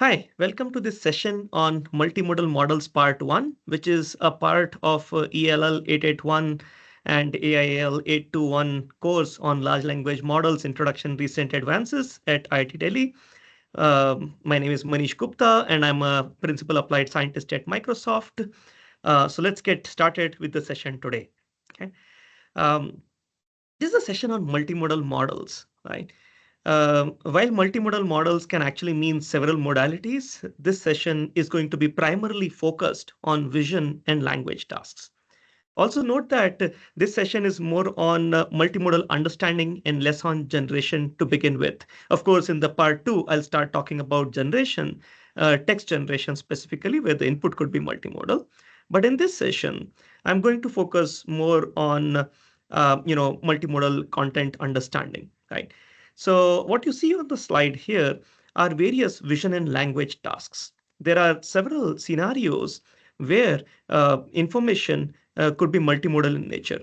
Hi, welcome to this session on multimodal models part 1, which is a part of ELL 881 and AIL 821 course on large language models, introduction, recent advances at IIT Delhi. My name is Manish Gupta, and I'm a principal applied scientist at Microsoft. So let's get started with the session today. Okay. Um, this is a session on multimodal models, right? While multimodal models can actually mean several modalities, this session is going to be primarily focused on vision and language tasks. Also note that this session is more on multimodal understanding and less on generation to begin with. Of course, in the part 2, I'll start talking about generation, text generation specifically, where the input could be multimodal. But in this session, I'm going to focus more on multimodal content understanding, right? So what you see on the slide here are various vision and language tasks. There are several scenarios where information could be multimodal in nature,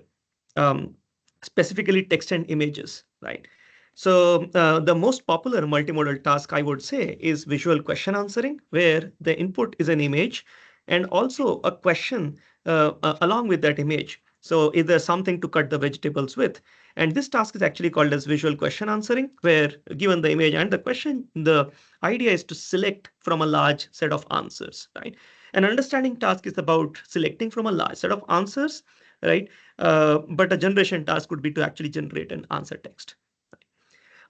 um, specifically text and images, right? So the most popular multimodal task I would say is visual question answering, where the input is an image and also a question along with that image. So is there something to cut the vegetables with? And this task is actually called as visual question answering, where given the image and the question, the idea is to select from a large set of answers, right? An understanding task is about selecting from a large set of answers, right? But a generation task would be to actually generate an answer text.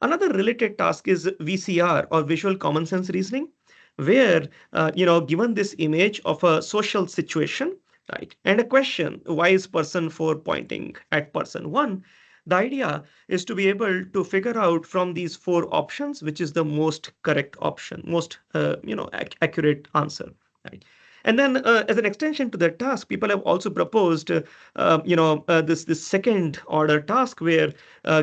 Another related task is VCR or visual common sense reasoning, where given this image of a social situation, right, and a question, why is person 4 pointing at person 1? The idea is to be able to figure out from these 4 options which is the most correct option, most accurate answer, right? And then, as an extension to that task, people have also proposed, this second order task where,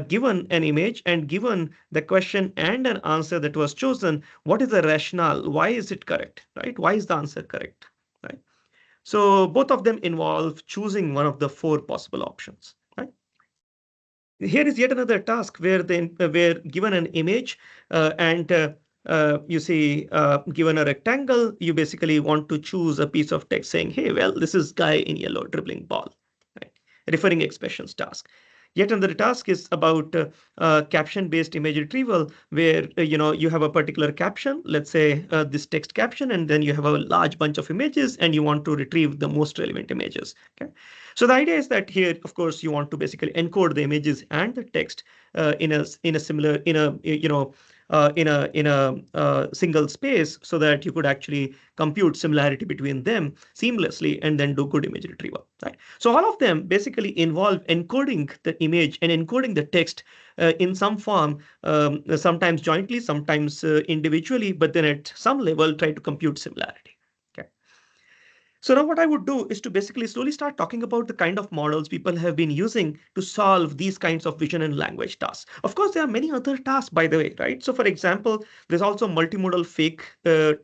given an image and given the question and an answer that was chosen, what is the rationale? Why is it correct, right? Why is the answer correct, right? So both of them involve choosing one of the 4 possible options, right? Here is yet another task where given an image and you see given a rectangle, you basically want to choose a piece of text saying, hey, well, this is guy in yellow dribbling ball, right? Referring expressions task. Yet another task is about caption-based image retrieval, where you have a particular caption, let's say this text caption, and then you have a large bunch of images, and you want to retrieve the most relevant images. Okay, so the idea is that here, of course, you want to basically encode the images and the text in a similar single space, so that you could actually compute similarity between them seamlessly and then do good image retrieval, right? So all of them basically involve encoding the image and encoding the text in some form, sometimes jointly, sometimes individually, but then at some level try to compute similarity. Okay. So now what I would do is to basically slowly start talking about the kind of models people have been using to solve these kinds of vision and language tasks. Of course, there are many other tasks, by the way, right? So for example, there's also multimodal fake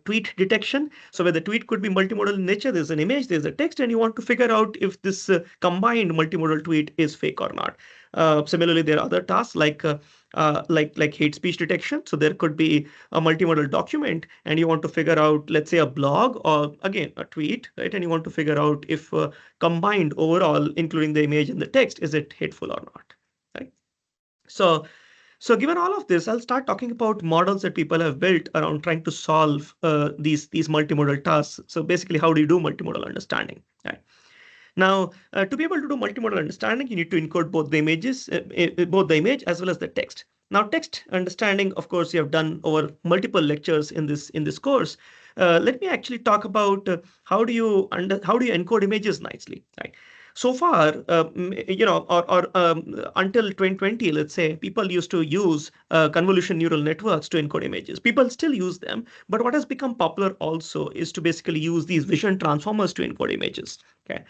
tweet detection. So where the tweet could be multimodal in nature, there's an image, there's a text, and you want to figure out if this combined multimodal tweet is fake or not. Similarly, there are other tasks like hate speech detection. So there could be a multimodal document, and you want to figure out, let's say, a blog or again a tweet, right? And you want to figure out if combined overall, including the image and the text, is it hateful or not, right? So so given all of this, I'll start talking about models that people have built around trying to solve these multimodal tasks. So basically, how do you do multimodal understanding, right? Now, to be able to do multimodal understanding, you need to encode both the images, both the image as well as the text. Now, text understanding, of course, you have done over multiple lectures in this course. Let me actually talk about how do you encode images nicely, right? So far, until 2020, let's say, people used to use convolution neural networks to encode images. People still use them, but what has become popular also is to basically use these vision transformers to encode images. Okay.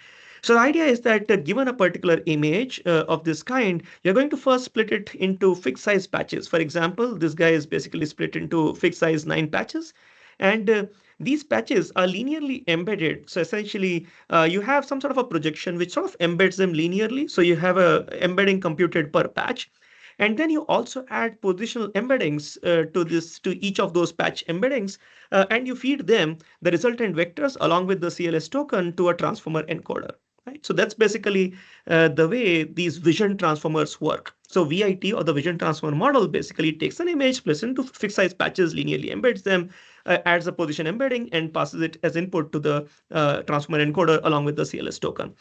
So the idea is that given a particular image of this kind, you're going to first split it into fixed size patches. For example, this guy is basically split into fixed size 9 patches. And these patches are linearly embedded. So essentially, you have some sort of a projection which sort of embeds them linearly. So you have a embedding computed per patch. And then you also add positional embeddings to each of those patch embeddings, and you feed them the resultant vectors along with the CLS token to a transformer encoder. Right? So that's basically the way these vision transformers work. So VIT, or the vision transformer model, basically takes an image, splits into fixed size patches, linearly embeds them, adds a position embedding, and passes it as input to the transformer encoder along with the CLS token.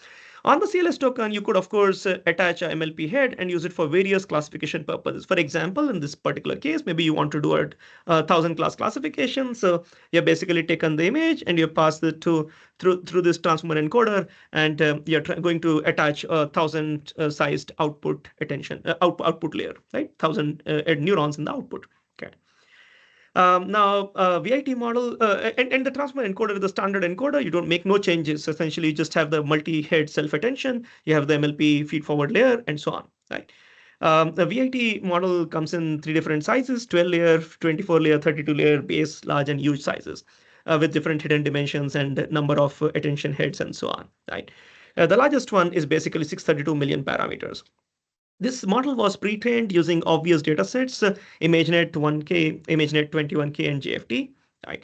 On the CLS token, you could, of course, attach a MLP head and use it for various classification purposes. For example, in this particular case, maybe you want to do a 1,000 class classification. So you've basically taken the image and you pass it through this transformer encoder, and you're going to attach a 1,000 sized output layer, right? 1,000 neurons in the output. Okay. Now, VIT model and the transformer encoder is the standard encoder. You don't make no changes. Essentially, you just have the multi-head self-attention. You have the MLP feed-forward layer, and so on. Right. The VIT model comes in 3 different sizes: 12-layer, 24-layer, 32-layer, base, large, and huge sizes, with different hidden dimensions and number of attention heads, and so on. Right. The largest one is basically 632 million parameters. This model was pre-trained using obvious datasets, ImageNet 1K, ImageNet 21K, and JFT. Right.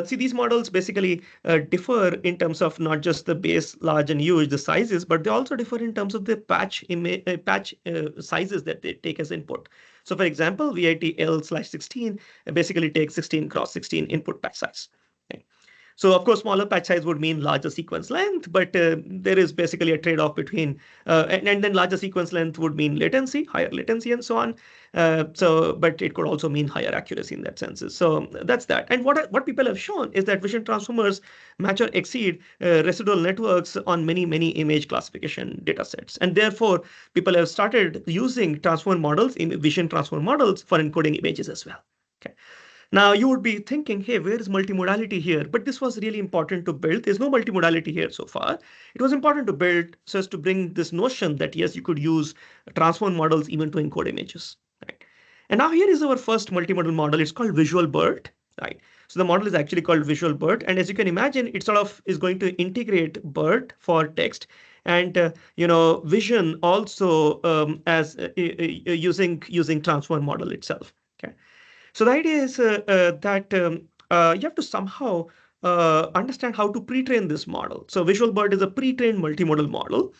See, these models basically differ in terms of not just the base, large, and huge, the sizes, but they also differ in terms of the patch sizes that they take as input. So, for example, VIT-L/16 basically takes 16 cross 16 input patch size. Okay. So, of course, smaller patch size would mean larger sequence length, but there is basically a trade-off between, and then larger sequence length would mean latency, higher latency, and so on. But it could also mean higher accuracy in that sense. So that's that. And what people have shown is that vision transformers match or exceed residual networks on many image classification data sets. And therefore, people have started using transformer models, in vision transformer models, for encoding images as well. Okay. Now, you would be thinking, hey, where is multimodality here? But this was really important to build. There's no multimodality here so far. It was important to build so as to bring this notion that, yes, you could use transform models even to encode images. Right? And now here is our first multimodal model. It's called VisualBERT. Right? So the model is actually called VisualBERT. And as you can imagine, it sort of is going to integrate BERT for text and vision also as using transform model itself. Okay. So the idea is that you have to somehow understand how to pre-train this model. So VisualBERT is a pre-trained multimodal model.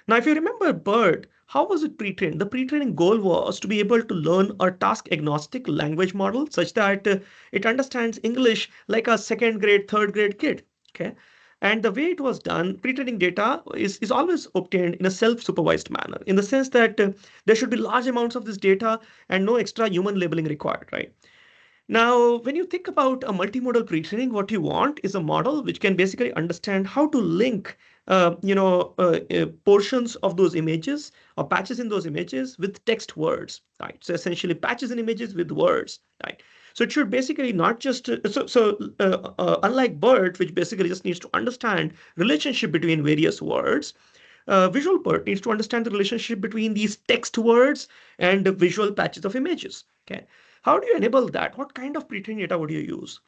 Now, if you remember BERT, how was it pre-trained? The pre-training goal was to be able to learn a task-agnostic language model such that it understands English like a second grade, third grade kid. Okay. And the way it was done, pre-training data is always obtained in a self-supervised manner, in the sense that there should be large amounts of this data and no extra human labeling required, right? Now, when you think about a multimodal pre-training, what you want is a model which can basically understand how to link portions of those images or patches in those images with text words, right? So essentially patches in images with words, right? So it should basically not just, unlike BERT, which basically just needs to understand relationship between various words, VisualBERT needs to understand the relationship between these text words and the visual patches of images. Okay, how do you enable that? What kind of pre-trained data would you use?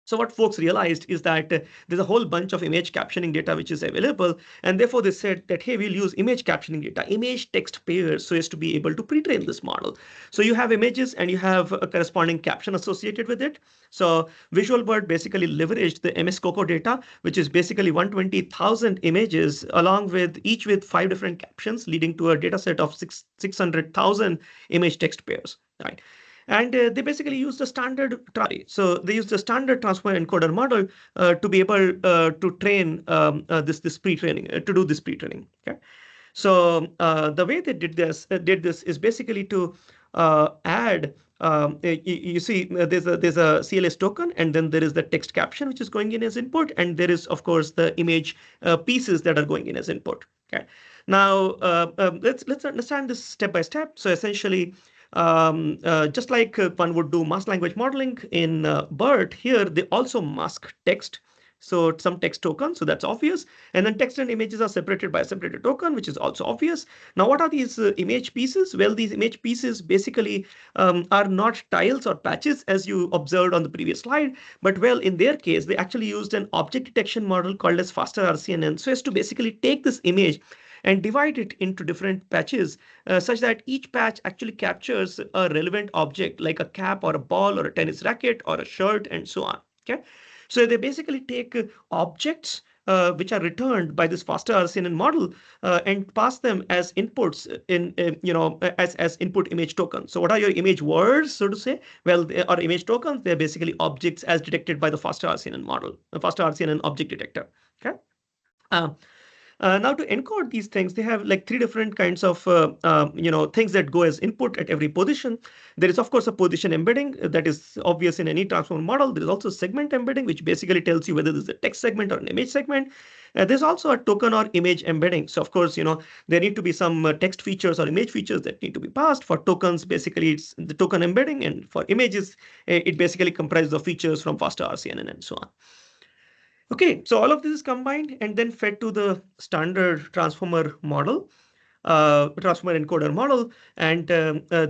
So what folks realized is that there's a whole bunch of image captioning data which is available, and therefore they said that, hey, we'll use image captioning data, image text pairs, so as to be able to pre-train this model. So you have images and you have a corresponding caption associated with it. So VisualBERT basically leveraged the MS COCO data, which is basically 120,000 images, along with each with 5 different captions, leading to a data set of 600,000 image text pairs. Right. And they basically use the standard, so they use the standard transformer encoder model to be able to train this pre-training, to do this pre-training. Okay, so the way they did this is basically to add. You see, there's a CLS token, and then there is the text caption which is going in as input, and there is, of course, the image pieces that are going in as input. Okay, now let's understand this step by step. So essentially, just like one would do masked language modeling in BERT, here they also mask text. So some text token, so that's obvious. And then text and images are separated by a separated token, which is also obvious. Now, what are these image pieces? Well, these image pieces basically are not tiles or patches, as you observed on the previous slide. But well, in their case, they actually used an object detection model called as faster RCNN, so as to basically take this image and divide it into different patches such that each patch actually captures a relevant object like a cap or a ball or a tennis racket or a shirt and so on. Okay, so they basically take objects which are returned by this faster RCNN model and pass them as inputs in as input image tokens. So what are your image words, so to say? Well, they are image tokens. They're basically objects as detected by the faster RCNN model, the faster RCNN object detector. Okay. Uh, now to encode these things, they have like three different kinds of things that go as input at every position. There is of course a position embedding that is obvious in any transformer model. There is also segment embedding, which basically tells you whether this is a text segment or an image segment. There's also a token or image embedding. So of course, there need to be some text features or image features that need to be passed. For tokens, basically it's the token embedding, and for images, it basically comprises of features from faster RCNN and so on. Okay, so all of this is combined and then fed to the standard transformer model, transformer encoder model, and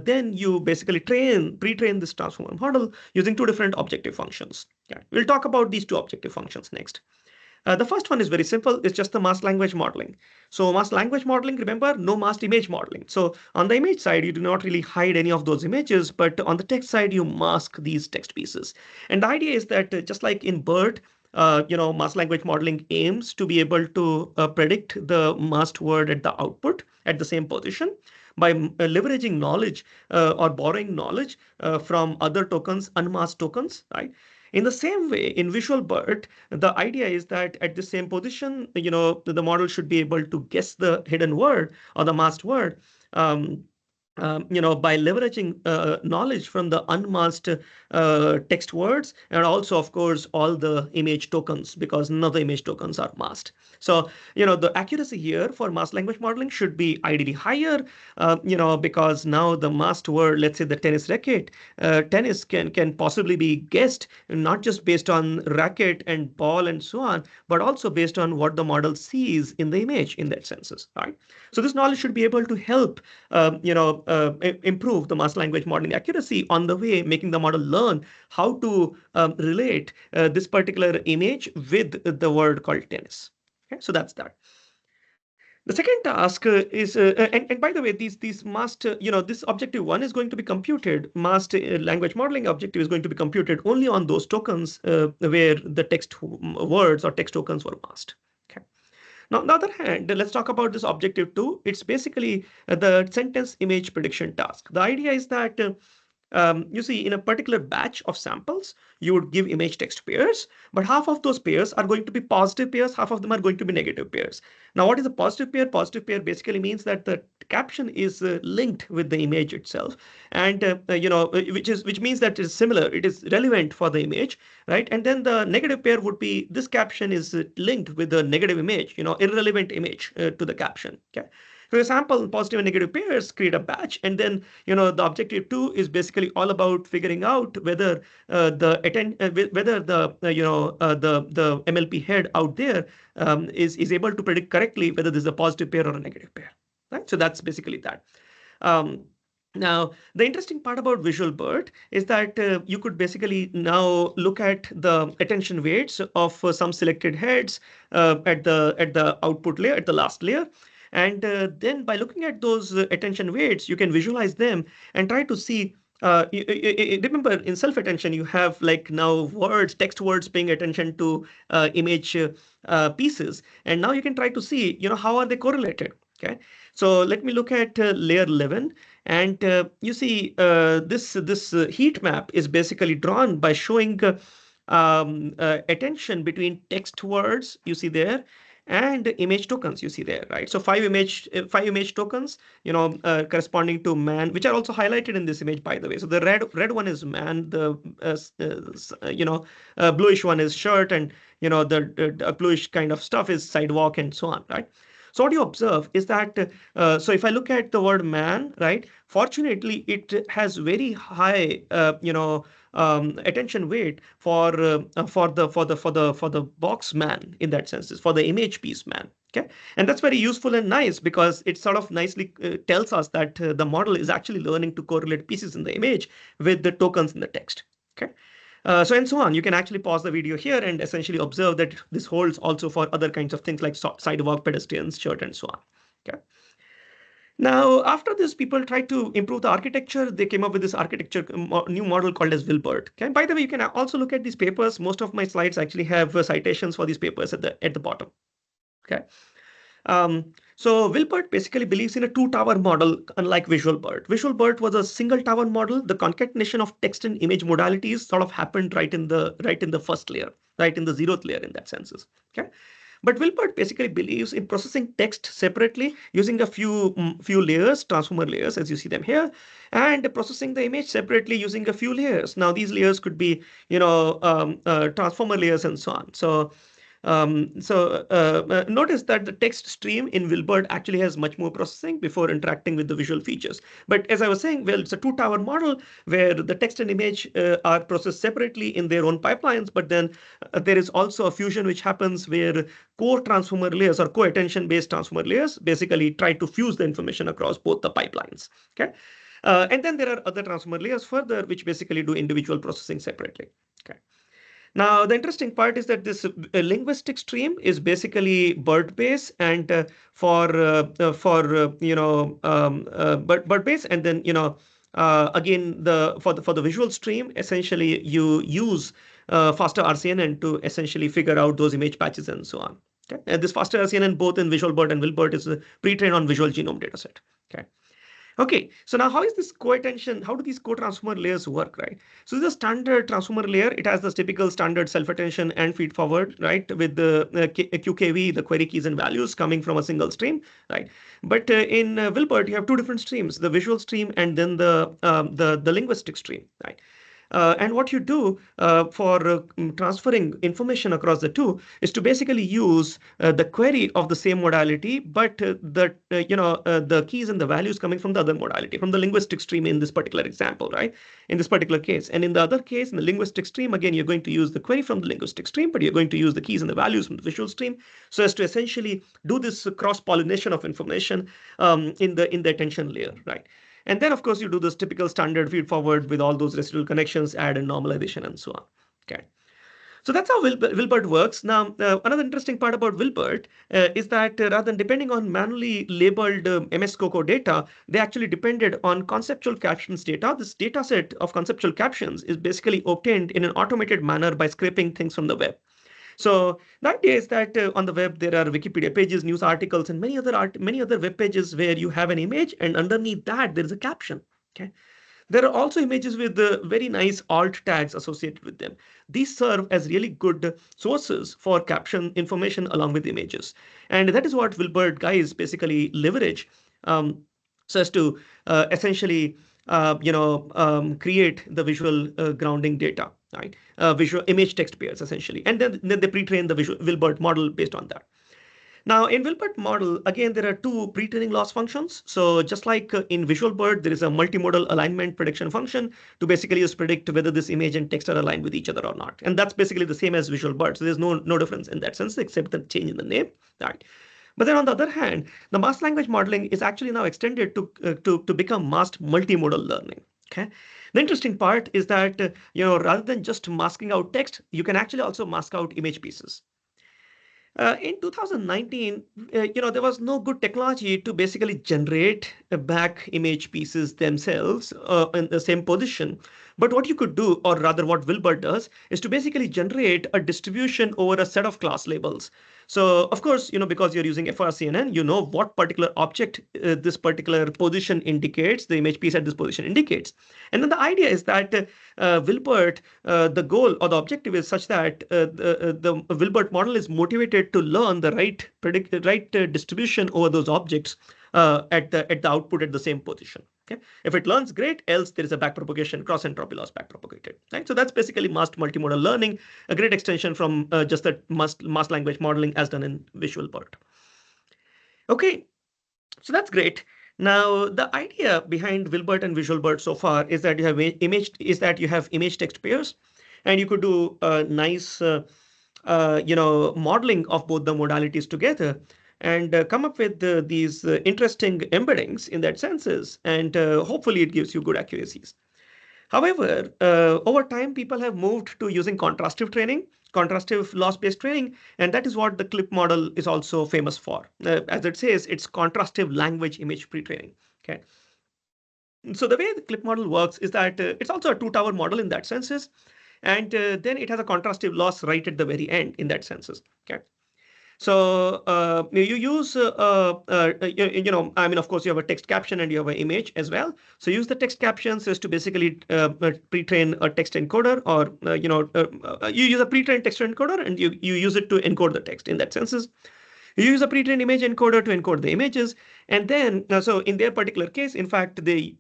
then you basically pre-train this transformer model using two different objective functions. Yeah, we'll talk about these two objective functions next. The first one is very simple. It's just the masked language modeling. So masked language modeling, remember, no masked image modeling. So on the image side, you do not really hide any of those images, but on the text side, you mask these text pieces. And the idea is that just like in BERT, masked language modeling aims to be able to predict the masked word at the output at the same position by leveraging knowledge or borrowing knowledge from other tokens, unmasked tokens, right? In the same way, in VisualBERT, the idea is that at the same position, the model should be able to guess the hidden word or the masked word. By leveraging knowledge from the unmasked text words and also, of course, all the image tokens, because none of the image tokens are masked. So, the accuracy here for masked language modeling should be ideally higher, because now the masked word, let's say the tennis racket, tennis can possibly be guessed not just based on racket and ball and so on, but also based on what the model sees in the image in that senses, right? So this knowledge should be able to help, improve the masked language modeling accuracy on the way, making the model learn how to relate this particular image with the word called tennis. Okay, so that's that. The second task is, and by the way, these masked, this objective one is going to be computed. Masked language modeling objective is going to be computed only on those tokens where the text words or text tokens were masked. Okay. Now, on the other hand, let's talk about this objective two. It's basically the sentence image prediction task. The idea is that you see, in a particular batch of samples, you would give image text pairs, but half of those pairs are going to be positive pairs, half of them are going to be negative pairs. Now, what is a positive pair? Positive pair basically means that the caption is linked with the image itself, and which means that it is similar, it is relevant for the image, right? And then the negative pair would be this caption is linked with the negative image, irrelevant image to the caption. Okay. For example, positive and negative pairs create a batch, and then the objective two is basically all about figuring out whether whether the MLP head out there is able to predict correctly whether this is a positive pair or a negative pair. Right. So that's basically that. Now, the interesting part about VisualBERT is that you could basically now look at the attention weights of some selected heads at the output layer, at the last layer. And then by looking at those attention weights, you can visualize them and try to see. Remember, in self-attention, you have like now words, text words paying attention to image pieces. And now you can try to see, how are they correlated? Okay. So let me look at layer 11. And you see this heat map is basically drawn by showing attention between text words you see there and image tokens you see there, right? So five image tokens, corresponding to man, which are also highlighted in this image, by the way. So the red one is man, the bluish one is shirt, and the bluish kind of stuff is sidewalk and so on, right? So what you observe is that, so if I look at the word man, right, fortunately, it has very high, attention weight for the box man in that sense, is for the image piece man. Okay, and that's very useful and nice because it sort of nicely tells us that the model is actually learning to correlate pieces in the image with the tokens in the text. Okay. So and so on. You can actually pause the video here and essentially observe that this holds also for other kinds of things like sidewalk, pedestrians, shirt, and so on. Okay. Now, after this, people tried to improve the architecture. They came up with this architecture new model called as ViLBERT. Okay. By the way, you can also look at these papers. Most of my slides actually have citations for these papers at the bottom. Okay. So ViLBERT basically believes in a two-tower model, unlike VisualBERT. VisualBERT was a single tower model. The concatenation of text and image modalities sort of happened right in the first layer, right in the zeroth layer in that sense. Okay. But ViLBERT basically believes in processing text separately using a few layers, transformer layers, as you see them here, and processing the image separately using a few layers. Now, these layers could be, transformer layers and so on. Notice that the text stream in ViLBERT actually has much more processing before interacting with the visual features. But as I was saying, well, it's a two-tower model where the text and image are processed separately in their own pipelines, but then there is also a fusion which happens where core transformer layers or co-attention based transformer layers basically try to fuse the information across both the pipelines. Okay. And then there are other transformer layers further which basically do individual processing separately. Okay. Now, the interesting part is that this linguistic stream is basically BERT base, and BERT base, and then again for the visual stream, essentially you use faster RCNN to essentially figure out those image patches and so on. Okay, and this faster RCNN both in VisualBERT and ViLBERT is pre-trained on visual genome dataset. Okay. Okay, so now how is this co-attention? How do these co-transformer layers work, right? So the standard transformer layer, it has the typical standard self-attention and feed forward, right? With the QKV, the query keys and values coming from a single stream, right? But in ViLBERT, you have two different streams, the visual stream and then the linguistic stream, right? And what you do for transferring information across the two is to basically use the query of the same modality, but the keys and the values coming from the other modality, from the linguistic stream in this particular example, right? In this particular case. And in the other case, in the linguistic stream, again, you're going to use the query from the linguistic stream, but you're going to use the keys and the values from the visual stream so as to essentially do this cross-pollination of information in the attention layer, right? And then, of course, you do this typical standard feed forward with all those residual connections, add and normalization, and so on. Okay. So that's how ViLBERT works. Now, another interesting part about ViLBERT is that rather than depending on manually labeled MS COCO data, they actually depended on conceptual captions data. This data set of conceptual captions is basically obtained in an automated manner by scraping things from the web. So the idea is that on the web there are Wikipedia pages, news articles, and many other web pages where you have an image, and underneath that there is a caption. Okay. There are also images with very nice alt tags associated with them. These serve as really good sources for caption information along with images, and that is what ViLBERT guys basically leverage so as to essentially create the visual grounding data, right? Visual image text pairs essentially, and then they pre-train the ViLBERT model based on that. Now, in ViLBERT model, again, there are two pre-training loss functions. So just like in VisualBERT, there is a multimodal alignment prediction function to basically just predict whether this image and text are aligned with each other or not. And that's basically the same as VisualBERT. So there's no difference in that sense, except the change in the name, right? But then on the other hand, the masked language modeling is actually now extended to become masked multimodal learning. Okay. The interesting part is that rather than just masking out text, you can actually also mask out image pieces. In 2019, there was no good technology to basically generate back image pieces themselves in the same position. But what you could do, or rather what ViLBERT does, is to basically generate a distribution over a set of class labels. So of course, because you're using FRCNN, you know what particular object this particular position indicates, the image piece at this position indicates. And then the idea is that ViLBERT, the goal or the objective is such that the ViLBERT model is motivated to learn the right distribution over those objects at the output at the same position. Okay. If it learns, great. Else there is a backpropagation, cross entropy loss backpropagated. Right. So that's basically masked multimodal learning, a great extension from just the masked language modeling as done in VisualBERT. Okay. So that's great. Now, the idea behind ViLBERT and VisualBERT so far is that you have image text pairs, and you could do a nice modeling of both the modalities together and come up with these interesting embeddings in that senses, and hopefully it gives you good accuracies. However, over time, people have moved to using contrastive training. contrastive loss-based training, and that is what the CLIP model is also famous for. As it says, it's contrastive language image pre-training. Okay. So the way the CLIP model works is that it's also a two-tower model in that senses, and then it has a contrastive loss right at the very end in that senses. Okay. So you use, I mean, of course, you have a text caption and you have an image as well. So use the text captions is to basically pre-train a text encoder, or you use a pre-trained text encoder and you use it to encode the text in that senses. You use a pre-trained image encoder to encode the images, and then so in their particular case, in fact, they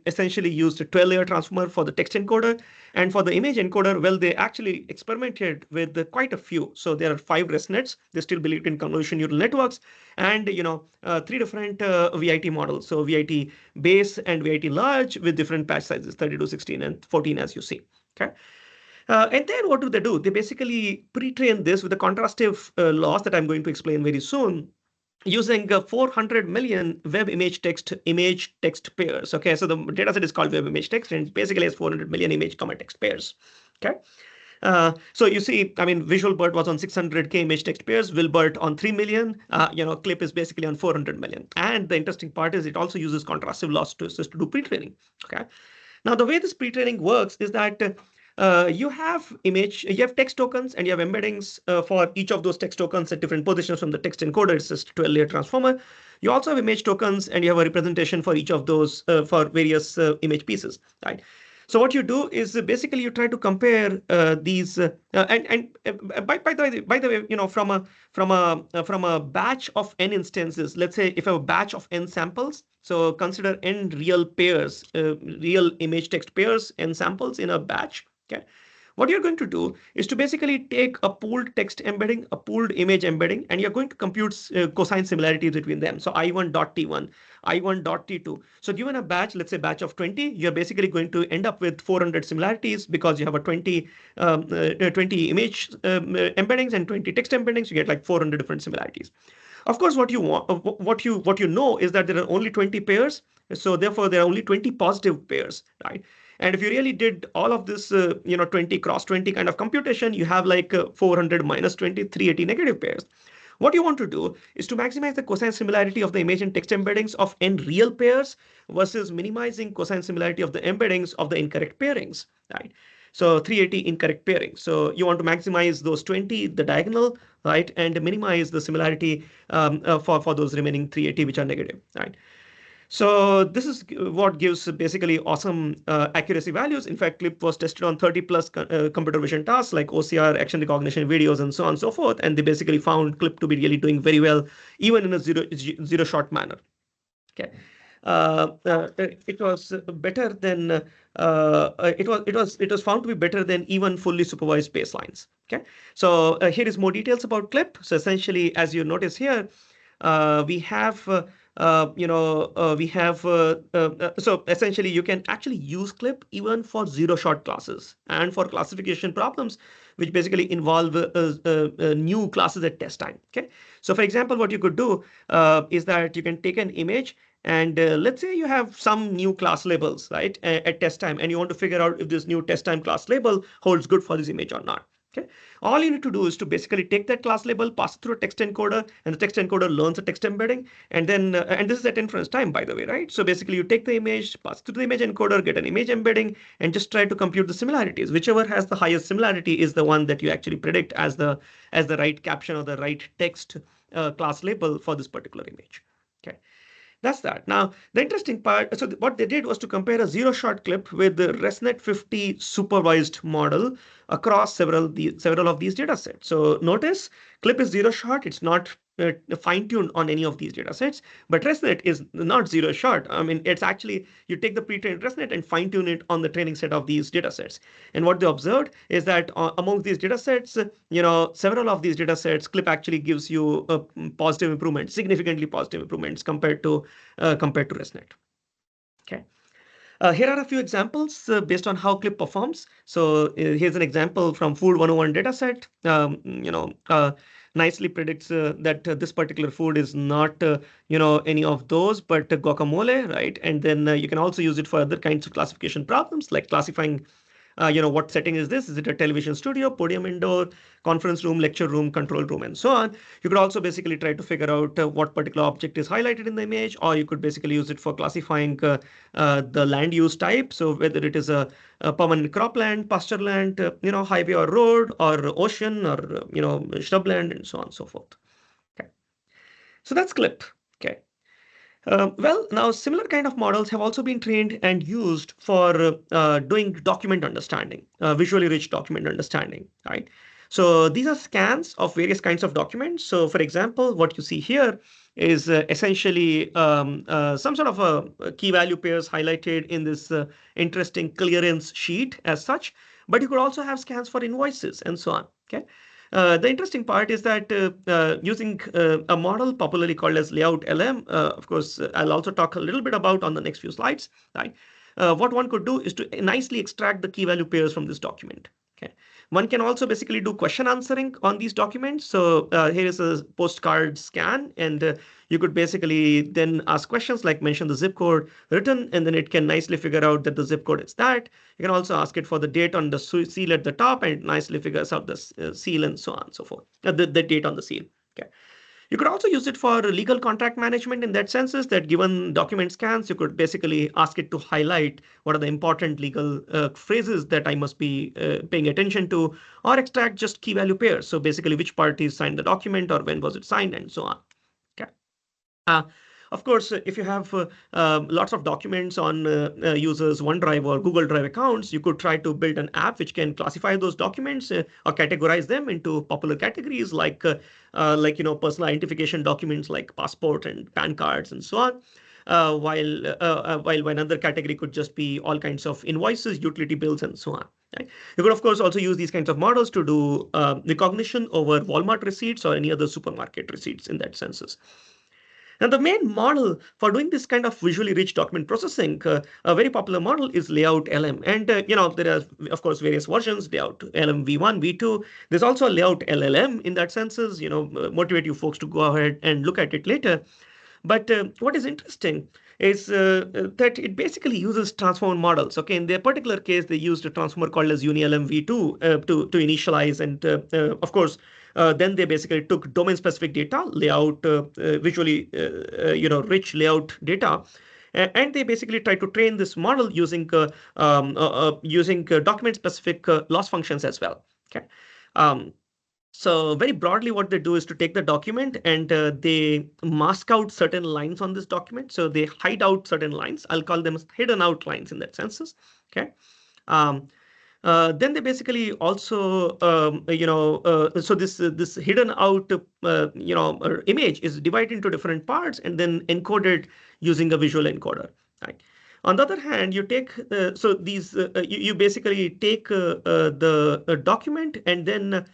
essentially used a 12-layer transformer for the text encoder, and for the image encoder, well, they actually experimented with quite a few. So there are 5 ResNets. They still believed in convolution neural networks, and 3 different VIT models. So VIT base and VIT large with different patch sizes, 32, 16, and 14, as you see. Okay. And then what do? They basically pre-train this with a contrastive loss that I'm going to explain very soon, using 400 million web image text pairs. Okay, so the dataset is called web image text, and it basically has 400 million image comma text pairs. Okay. So you see, I mean, VisualBERT was on 600K image text pairs, ViLBERT on 3 million, CLIP is basically on 400 million. And the interesting part is it also uses contrastive loss to do pre-training. Okay. Now, the way this pre-training works is that you have text tokens and you have embeddings for each of those text tokens at different positions from the text encoder. It's just a 12-layer transformer. You also have image tokens and you have a representation for each of those for various image pieces, right? So what you do is basically you try to compare these by the way, from a batch of n instances. Let's say if I have a batch of n samples, so consider n real pairs, real image text pairs, n samples in a batch. Okay. What you're going to do is to basically take a pooled text embedding, a pooled image embedding, and you're going to compute cosine similarities between them. So I1.T1, I1.T2. So given a batch, let's say batch of 20, you're basically going to end up with 400 similarities because you have a 20 image embeddings and 20 text embeddings. You get like 400 different similarities. Of course, what you know is that there are only 20 pairs. So therefore, there are only 20 positive pairs, right? And if you really did all of this, 20 cross 20 kind of computation, you have like 400 minus 20, 380 negative pairs. What you want to do is to maximize the cosine similarity of the image and text embeddings of n real pairs versus minimizing cosine similarity of the embeddings of the incorrect pairings, right? So 380 incorrect pairing. So you want to maximize those 20, the diagonal, right? And minimize the similarity for those remaining 380, which are negative, right? So this is what gives basically awesome accuracy values. In fact, CLIP was tested on 30 plus computer vision tasks like OCR, action recognition videos, and so on and so forth. And they basically found CLIP to be really doing very well, even in a zero shot manner. Okay. It was better than it was found to be better than even fully supervised baselines. Okay. So here is more details about CLIP. So essentially, as you notice here, we have so essentially you can actually use CLIP even for zero-shot classes and for classification problems, which basically involve new classes at test time. Okay, so for example, what you could do is that you can take an image and let's say you have some new class labels, right, at test time, and you want to figure out if this new test time class label holds good for this image or not. Okay. All you need to do is to basically take that class label, pass it through a text encoder, and the text encoder learns a text embedding. And then, and this is at inference time, by the way, right? So basically you take the image, pass it through the image encoder, get an image embedding, and just try to compute the similarities. Whichever has the highest similarity is the one that you actually predict as the right caption or the right text class label for this particular image. Okay. That's that. Now, the interesting part, so what they did was to compare a zero-shot CLIP with the ResNet 50 supervised model across several of these data sets. So notice CLIP is zero-shot. It's not fine-tuned on any of these data sets, but ResNet is not zero-shot. I mean, it's actually, you take the pre-trained ResNet and fine-tune it on the training set of these data sets. And what they observed is that among these data sets, several of these data sets, CLIP actually gives you a positive improvement, significantly positive improvements compared to ResNet. Okay. Here are a few examples based on how CLIP performs. So here's an example from Food 101 dataset. Nicely predicts that this particular food is not, any of those, but guacamole, right? And then you can also use it for other kinds of classification problems, like classifying What setting is this? Is it a television studio, podium indoor, conference room, lecture room, control room, and so on? You could also basically try to figure out what particular object is highlighted in the image, or you could basically use it for classifying the land use type. So whether it is a permanent cropland, pasture land, highway or road, or ocean, or shrubland, and so on and so forth. Okay, so that's CLIP. Okay. Well, now similar kind of models have also been trained and used for doing document understanding, visually rich document understanding, right? So these are scans of various kinds of documents. So for example, what you see here is essentially some sort of a key value pairs highlighted in this interesting clearance sheet as such, but you could also have scans for invoices and so on, okay? The interesting part is that using a model popularly called as LayoutLM, of course, I'll also talk a little bit about on the next few slides, right? What one could do is to nicely extract the key value pairs from this document. Okay. One can also basically do question answering on these documents. So here is a postcard scan, and you could basically then ask questions like mention the zip code written, and then it can nicely figure out that the zip code is that. You can also ask it for the date on the seal at the top, and it nicely figures out the seal and so on and so forth, the date on the seal. Okay. You could also use it for legal contract management in that sense is that given document scans, you could basically ask it to highlight what are the important legal phrases that I must be paying attention to, or extract just key value pairs. So basically which parties signed the document or when was it signed and so on. Okay. Of course, if you have lots of documents on users' OneDrive or Google Drive accounts, you could try to build an app which can classify those documents or categorize them into popular categories like personal identification documents like passport and PAN cards and so on. While another category could just be all kinds of invoices, utility bills, and so on. Right? You could, of course, also use these kinds of models to do recognition over Walmart receipts or any other supermarket receipts in that senses. Now, the main model for doing this kind of visually rich document processing, a very popular model is LayoutLM. And, there are, of course, various versions, LayoutLM v1, v2. There's also a LayoutLM in that senses, motivate you folks to go ahead and look at it later. But what is interesting is that it basically uses transformer models. Okay, in their particular case, they used a transformer called as UniLM v2 to initialize, and of course, then they basically took domain-specific data, layout, visually rich layout data, and they basically try to train this model using document-specific loss functions as well. Okay. So very broadly, what they do is to take the document and they mask out certain lines on this document. So they hide out certain lines. I'll call them hidden out lines in that senses. Okay. Then they basically also, so this hidden out, image is divided into different parts and then encoded using a visual encoder. Right. On the other hand, you take you basically take the document and then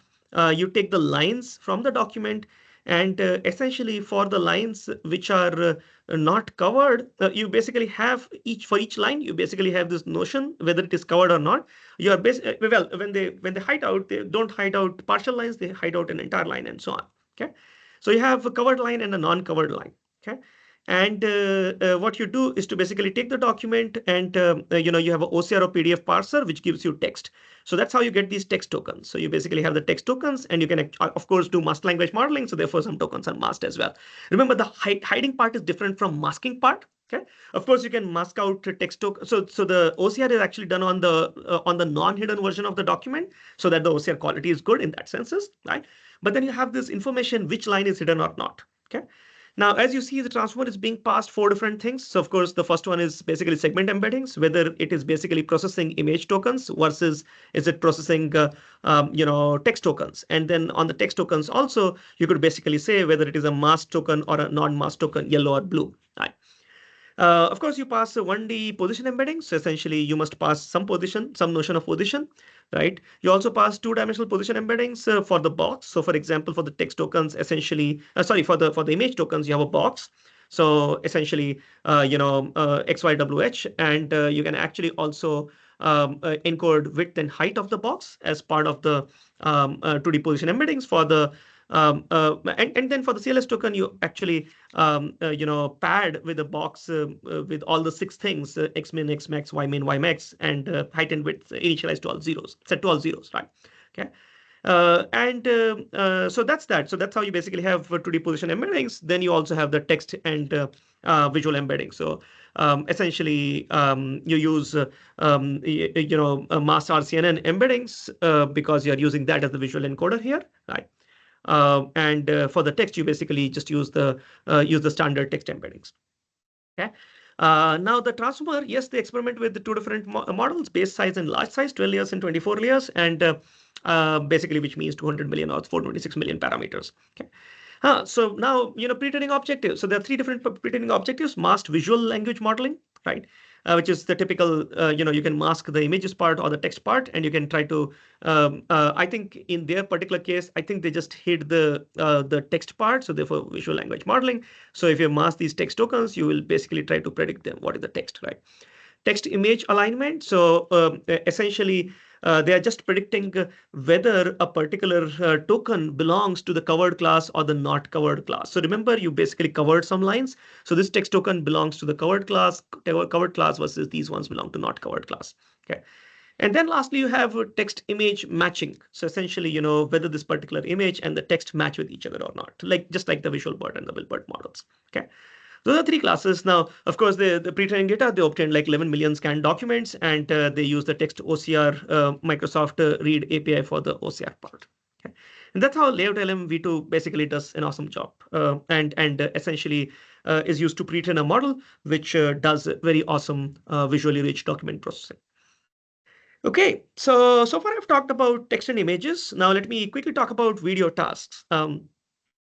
you take the lines from the document, and essentially for the lines which are not covered, you basically have for each line, you basically have this notion whether it is covered or not. You are well, when they hide out, they don't hide out partial lines, they hide out an entire line and so on. Okay, so you have a covered line and a non-covered line. Okay. And what you do is to basically take the document and you have an OCR or PDF parser which gives you text. So that's how you get these text tokens. So you basically have the text tokens, and you can of course do masked language modeling. So therefore some tokens are masked as well. Remember, the hiding part is different from masking part. Okay. Of course, you can mask out text token. So the OCR is actually done on the non-hidden version of the document, so that the OCR quality is good in that senses, right? But then you have this information which line is hidden or not. Okay. Now, as you see, the transformer is being passed 4 different things. So of course, the first one is basically segment embeddings, whether it is basically processing image tokens versus is it processing text tokens. And then on the text tokens also, you could basically say whether it is a masked token or a non-masked token, yellow or blue. Right. Of course, you pass a 1D position embedding. So essentially, you must pass some notion of position, right? You also pass 2-dimensional position embeddings for the box. So for example, for the text tokens, essentially, for the image tokens, you have a box. So essentially, XYWH, and you can actually also encode width and height of the box as part of the 2D position embeddings. For the And then for the CLS token, you actually pad with a box with all the 6 things: xmin, xmax, ymin, ymax, and height and width initialized to all zeros, set to all zeros, right? Okay. So that's that. So that's how you basically have 2D position embeddings. Then you also have the text and visual embedding. So essentially, you use mass RCNN embeddings because you're using that as the visual encoder here, right? And for the text, you basically just use the standard text embeddings. Okay. Now the transformer, yes, they experiment with the 2 different models, base size and large size, 12 layers and 24 layers, and basically which means 200 million or 426 million parameters. Okay. So now, pre-training objectives. So there are 3 different pre-training objectives: masked visual language modeling, right? Which is the typical, you can mask the images part or the text part, and you can try to, I think in their particular case, I think they just hid the text part. So therefore visual language modeling. So if you mask these text tokens, you will basically try to predict them. What is the text, right? Text image alignment. So essentially, they are just predicting whether a particular token belongs to the covered class or the not covered class. So remember, you basically covered some lines. So this text token belongs to the covered class versus these ones belong to not covered class. Okay. And then lastly, you have text image matching. So essentially, whether this particular image and the text match with each other or not, just like the VisualBERT and the ViLBERT models. Okay. Those are 3 classes. Now, of course, the pre-training data, they obtained like 11 million scanned documents, and they use the text OCR Microsoft Read API for the OCR part. Okay. And that's how LayoutLM V2 basically does an awesome job, and essentially is used to pre-train a model which does very awesome visually rich document processing. Okay, so far I've talked about text and images. Now let me quickly talk about video tasks.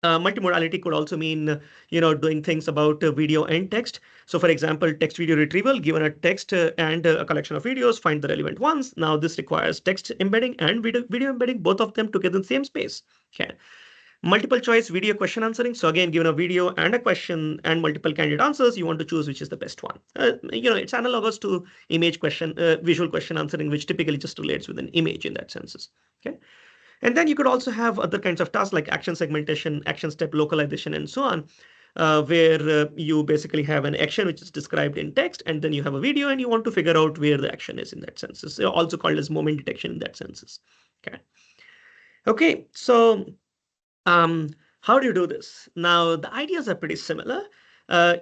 Multimodality could also mean, doing things about video and text. So for example, text video retrieval, given a text and a collection of videos, find the relevant ones. Now this requires text embedding and video embedding, both of them together in the same space. Okay. Multiple choice video question answering. So again, given a video and a question and multiple candidate answers, you want to choose which is the best one. It's analogous to image question, visual question answering, which typically just relates with an image in that sense. Okay. And then you could also have other kinds of tasks like action segmentation, action step localization, and so on, where you basically have an action which is described in text, and then you have a video and you want to figure out where the action is in that sense. So also called as moment detection in that sense. Okay. Okay. So how do you do this? Now, the ideas are pretty similar.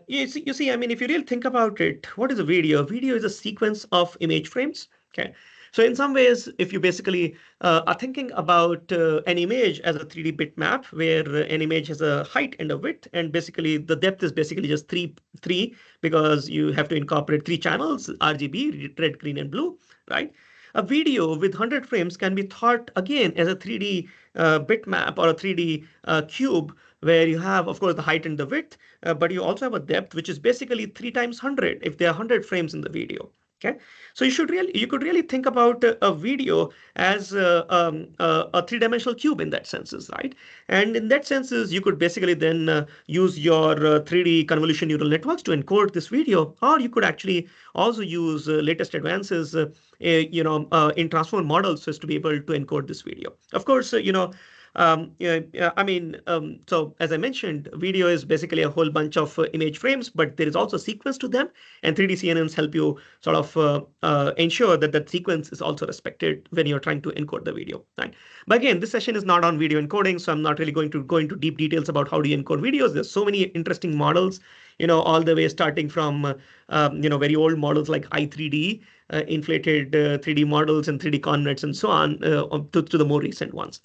You see, I mean, if you really think about it, what is a video? Video is a sequence of image frames. Okay. So in some ways, if you basically are thinking about an image as a 3D bitmap, where an image has a height and a width, and basically the depth is basically just three, because you have to incorporate 3 channels, RGB, red, green, and blue, right? A video with 100 frames can be thought again as a 3D bitmap or a 3D cube, where you have, of course, the height and the width, but you also have a depth, which is basically 3 times 100 if there are 100 frames in the video. Okay, so you could really think about a video as a 3-dimensional cube in that senses, right? And in that senses, you could basically then use your 3D convolution neural networks to encode this video, or you could actually also use latest advances, in transformer models so as to be able to encode this video. Of course, so as I mentioned, video is basically a whole bunch of image frames, but there is also a sequence to them, and 3D CNNs help you sort of ensure that that sequence is also respected when you're trying to encode the video. Right? But again, this session is not on video encoding, so I'm not really going to go into deep details about how do you encode videos. There's so many interesting models, all the way starting from very old models like i3D, inflated 3D models and 3D convets and so on, to the more recent ones.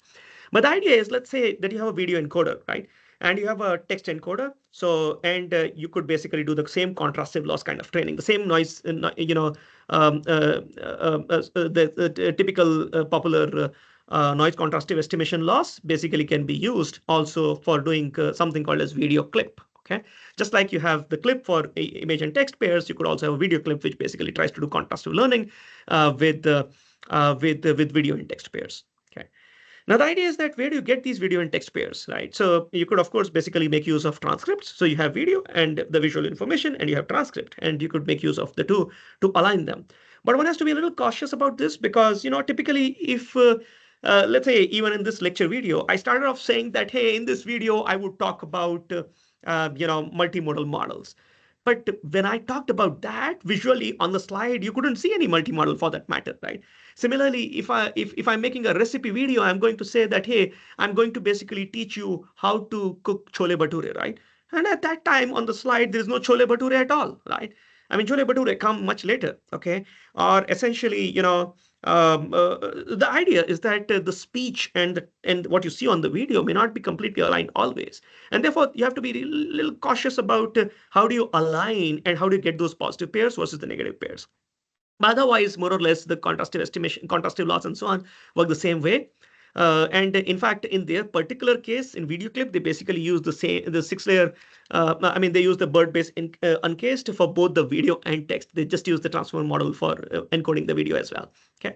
But the idea is, let's say that you have a video encoder, right? And you have a text encoder. So, and you could basically do the same contrastive loss kind of training, the same noise, the typical popular noise contrastive estimation loss basically can be used also for doing something called as VideoCLIP. Okay, just like you have the clip for image and text pairs, you could also have a video clip which basically tries to do contrastive learning with video and text pairs. Okay. Now, the idea is that where do you get these video and text pairs, right? So you could, of course, basically make use of transcripts. So you have video and the visual information, and you have transcript, and you could make use of the two to align them. But one has to be a little cautious about this because, typically if let's say even in this lecture video, I started off saying that, hey, in this video, I would talk about, multimodal models. But when I talked about that visually on the slide, you couldn't see any multimodal for that matter, right? Similarly, if I'm making a recipe video, I'm going to say that, hey, I'm going to basically teach you how to cook chole bhature, right? And at that time on the slide, there's no chole bhature at all, right? I mean, chole bhature come much later, okay? Or essentially, the idea is that the speech and what you see on the video may not be completely aligned always, and therefore you have to be a little cautious about how do you align and how do you get those positive pairs versus the negative pairs. But otherwise, more or less, the contrastive estimation, contrastive loss, and so on work the same way. And in fact, in their particular case, in VideoCLIP, they basically use the 6-layer. I mean, they use the BERT-based uncased for both the video and text. They just use the transformer model for encoding the video as well. Okay.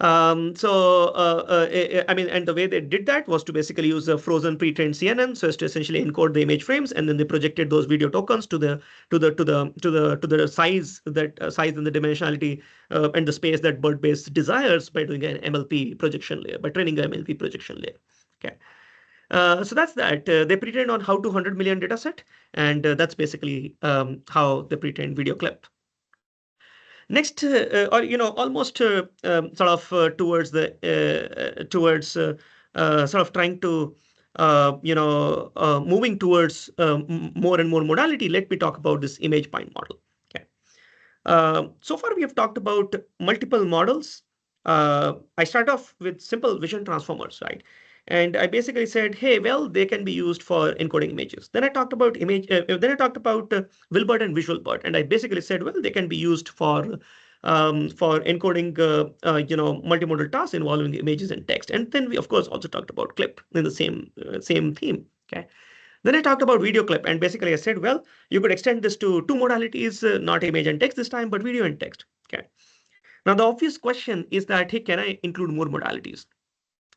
I mean, and the way they did that was to basically use a frozen pre-trained CNN, so as to essentially encode the image frames, and then they projected those video tokens to the size size and the dimensionality and the space that BERT-based desires by doing an MLP projection layer, by training an MLP projection layer. Okay. So that's that. They pre-trained on how to 100 million data set, and that's basically how they pre-trained VideoCLIP. Next, or almost sort of towards sort of trying to moving towards more and more modality. Let me talk about this ImageBind model. Okay. So far we have talked about multiple models. I start off with simple vision transformers, right? And I basically said, hey, well, they can be used for encoding images. Then I talked about ViLBERT and VisualBERT, and I basically said, well, they can be used for encoding multimodal tasks involving images and text. And then we of course also talked about clip in the same theme. Okay. Then I talked about VideoCLIP, and basically I said, well, you could extend this to two modalities, not image and text this time, but video and text. Okay. Now the obvious question is that, hey, can I include more modalities?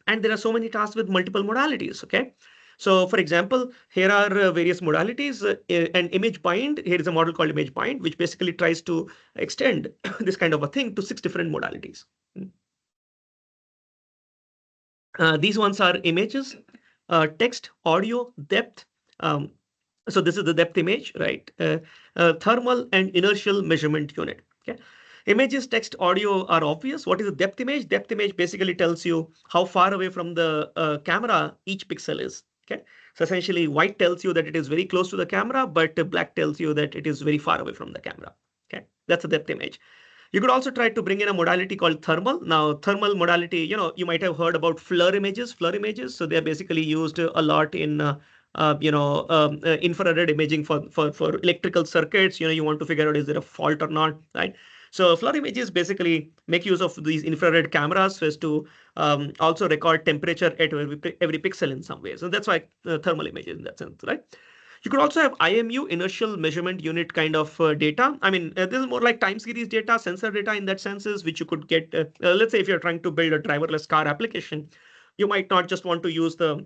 And there are so many tasks with multiple modalities. Okay. So for example, here are various modalities. An ImageBind, here is a model called ImageBind, which basically tries to extend this kind of a thing to 6 different modalities. These ones are images, text, audio, depth. So this is the depth image, right? Thermal and inertial measurement unit. Okay. Images, text, audio are obvious. What is a depth image? Depth image basically tells you how far away from the camera each pixel is. Okay. So essentially white tells you that it is very close to the camera, but black tells you that it is very far away from the camera. Okay. That's a depth image. You could also try to bring in a modality called thermal. Now, thermal modality, you might have heard about FLIR images. FLIR images, so they're basically used a lot in infrared imaging for electrical circuits. You want to figure out is there a fault or not, right? So FLIR images basically make use of these infrared cameras so as to also record temperature at every pixel in some ways. So that's why thermal images in that sense, right? You could also have IMU, inertial measurement unit kind of data. I mean, this is more like time series data, sensor data in that senses, which you could get. Let's say if you're trying to build a driverless car application, you might not just want to use the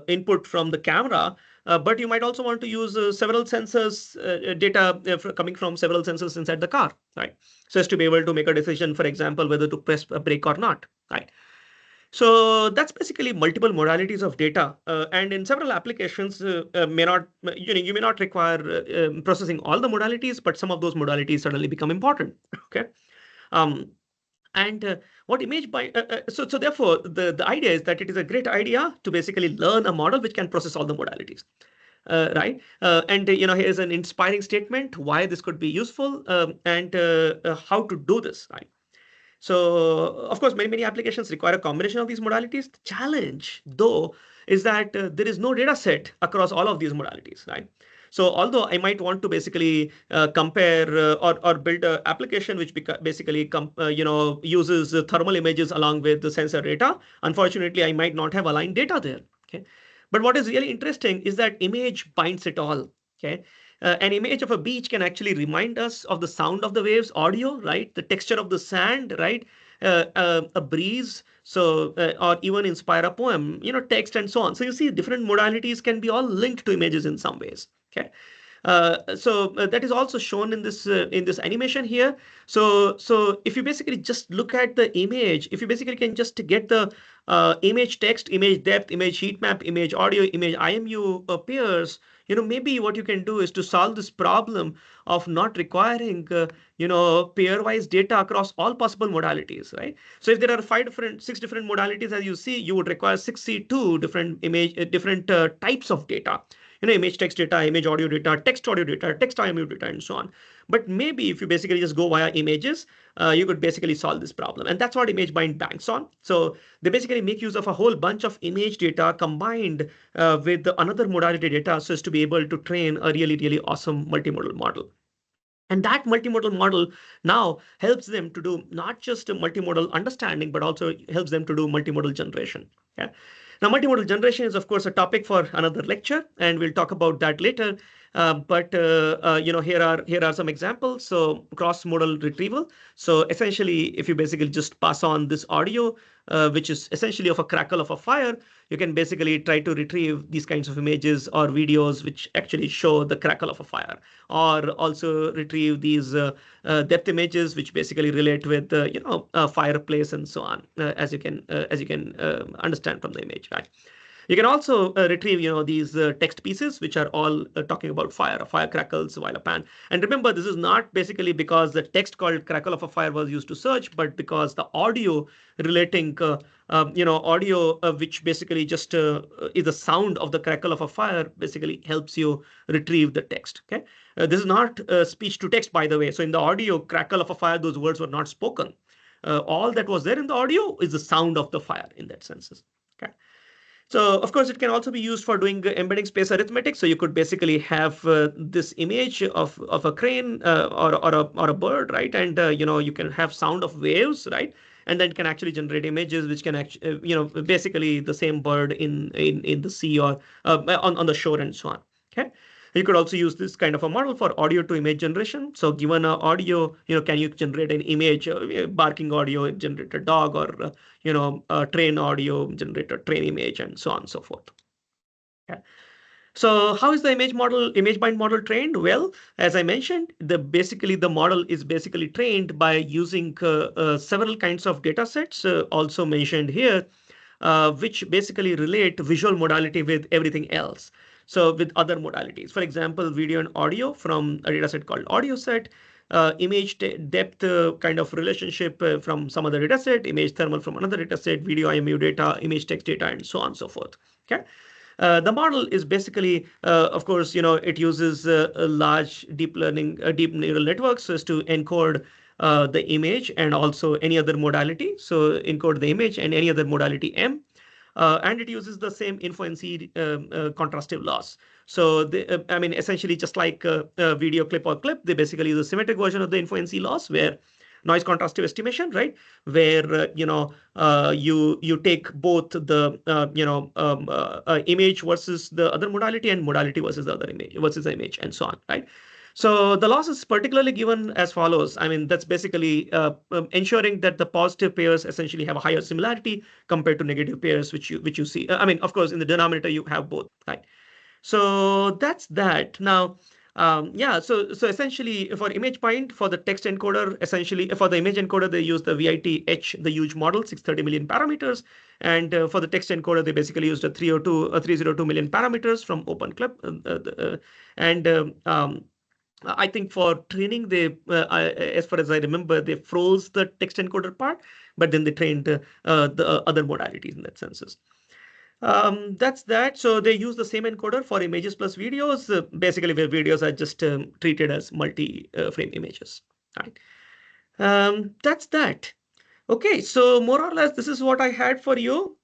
input from the camera, but you might also want to use several sensors data coming from several sensors inside the car, right? So as to be able to make a decision, for example, whether to press a brake or not, right? So that's basically multiple modalities of data, and in several applications, you may not require processing all the modalities, but some of those modalities suddenly become important. Okay. And what image by so therefore the idea is that it is a great idea to basically learn a model which can process all the modalities. Right. And here's an inspiring statement why this could be useful, and how to do this, right? So of course, many applications require a combination of these modalities. The challenge, though, is that there is no data set across all of these modalities, right? So although I might want to basically compare or build an application which basically uses thermal images along with the sensor data, unfortunately, I might not have aligned data there. Okay, but what is really interesting is that image binds it all. Okay. An image of a beach can actually remind us of the sound of the waves, audio, right? The texture of the sand, right? A breeze, so or even inspire a poem, text and so on. So you see, different modalities can be all linked to images in some ways. Okay. That is also shown in this animation here. So if you basically just look at the image, if you basically can just get the image text, image depth, image heat map, image audio, image IMU pairs, maybe what you can do is to solve this problem of not requiring pairwise data across all possible modalities, right? So if there are six different modalities, as you see, you would require 62 different different types of data. Image text data, image audio data, text audio data, text IMU data, and so on. But maybe if you basically just go via images, you could basically solve this problem. And that's what ImageBind banks on. So they basically make use of a whole bunch of image data combined with another modality data so as to be able to train a really, really awesome multimodal model. And that multimodal model now helps them to do not just a multimodal understanding, but also helps them to do multimodal generation. Okay? Now, multimodal generation is, of course, a topic for another lecture, and we'll talk about that later. Here are some examples. So cross-modal retrieval. So essentially, if you basically just pass on this audio, which is essentially of a crackle of a fire, you can basically try to retrieve these kinds of images or videos which actually show the crackle of a fire, or also retrieve these depth images which basically relate with fireplace and so on, as you can understand from the image, right? You can also retrieve, these text pieces, which are all talking about fire. A fire crackles while a pan. And remember, this is not basically because the text called crackle of a fire was used to search, but because the audio relating, audio which basically just is the sound of the crackle of a fire basically helps you retrieve the text. Okay, this is not speech to text, by the way. So in the audio crackle of a fire, those words were not spoken. All that was there in the audio is the sound of the fire in that sense. Okay. So of course, it can also be used for doing embedding space arithmetic. So you could basically have this image of a crane or a bird, right? And you can have sound of waves, right? And then can actually generate images which can actually basically the same bird in the sea or on the shore and so on. Okay. You could also use this kind of a model for audio to image generation. So given a audio, can you generate an image, barking audio, generate a dog, or train audio, generate a train image, and so on and so forth. Okay. So how is the ImageBind model trained? Well, as I mentioned, basically the model is basically trained by using several kinds of data sets, also mentioned here, which basically relate visual modality with everything else. So with other modalities, for example, video and audio from a dataset called audio set, image depth kind of relationship from some other dataset, image thermal from another dataset, video IMU data, image text data, and so on and so forth. Okay. The model is basically, of course, it uses a large deep neural networks as to encode the image and also any other modality. So encode the image and any other modality M. And it uses the same info NC contrastive loss. So essentially just like video clip or clip, they basically use a symmetric version of the info NC loss where noise contrastive estimation, right? Where you take both the image versus the other modality and modality versus the other image versus the image and so on, right? So the loss is particularly given as follows. That's basically ensuring that the positive pairs essentially have a higher similarity compared to negative pairs, which you see. Of course, in the denominator you have both, right? So that's that. Now, so essentially for ImageBind, for the text encoder, essentially for the image encoder, they use the VIT-H, the huge model, 630 million parameters. And for the text encoder, they basically used a 302 million parameters from OpenClip. I think for training, as far as I remember, they froze the text encoder part, but then they trained the other modalities in that senses. That's that. So they use the same encoder for images plus videos, basically where videos are just treated as multi-frame images. Right. That's that. Okay, so more or less, this is what I had for you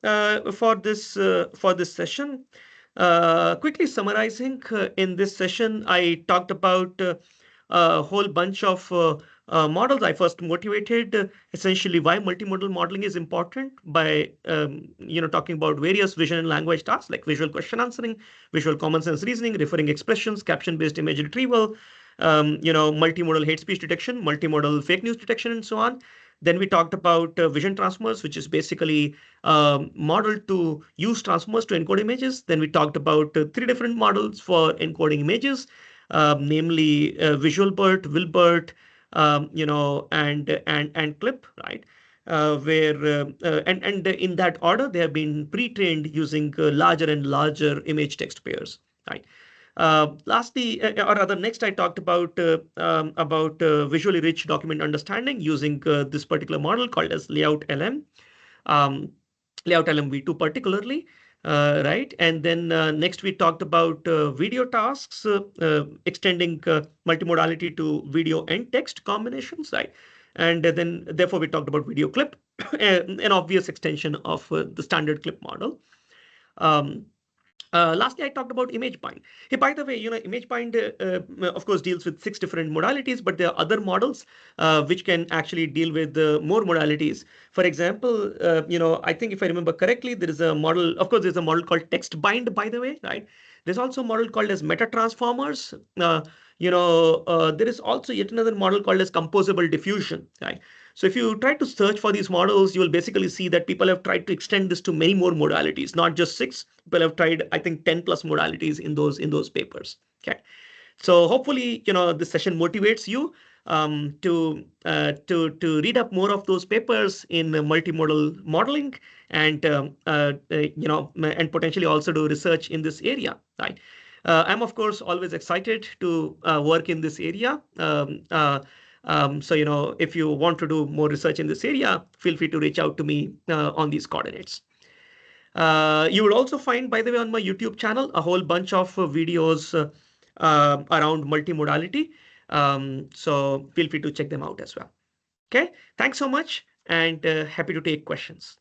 for this session. Quickly summarizing, in this session, I talked about a whole bunch of models. I first motivated essentially why multimodal modeling is important by talking about various vision and language tasks like visual question answering, visual common sense reasoning, referring expressions, caption-based image retrieval, multimodal hate speech detection, multimodal fake news detection, and so on. Then we talked about vision transformers, which is basically model to use transformers to encode images. Then we talked about 3 different models for encoding images. namely VisualBERT, ViLBERT, and CLIP, right? And in that order, they have been pre-trained using larger and larger image text pairs, right? Lastly, or rather, next I talked about visually rich document understanding using this particular model called as LayoutLM, um, LayoutLM V2 particularly, right? And then next we talked about video tasks, extending multimodality to video and text combinations, right? And then therefore we talked about VideoCLIP, an obvious extension of the standard clip model. Um, Lastly, I talked about ImageBind. Hey, by the way, ImageBind, of course, deals with 6 different modalities, but there are other models which can actually deal with more modalities. For example, I think if I remember correctly, there is a model, of course, there's a model called TextBind, by the way, right? There's also a model called as meta transformers. There is also yet another model called as composable diffusion, right? So if you try to search for these models, you will basically see that people have tried to extend this to many more modalities, not just 6. People have tried, I think, 10 plus modalities in those papers. Okay. So hopefully, this session motivates you to read up more of those papers in multimodal modeling and and potentially also do research in this area, right? I'm of course always excited to work in this area. So if you want to do more research in this area, feel free to reach out to me on these coordinates. You will also find, by the way, on my YouTube channel, a whole bunch of videos around multimodality. So feel free to check them out as well. Okay, thanks so much and happy to take questions.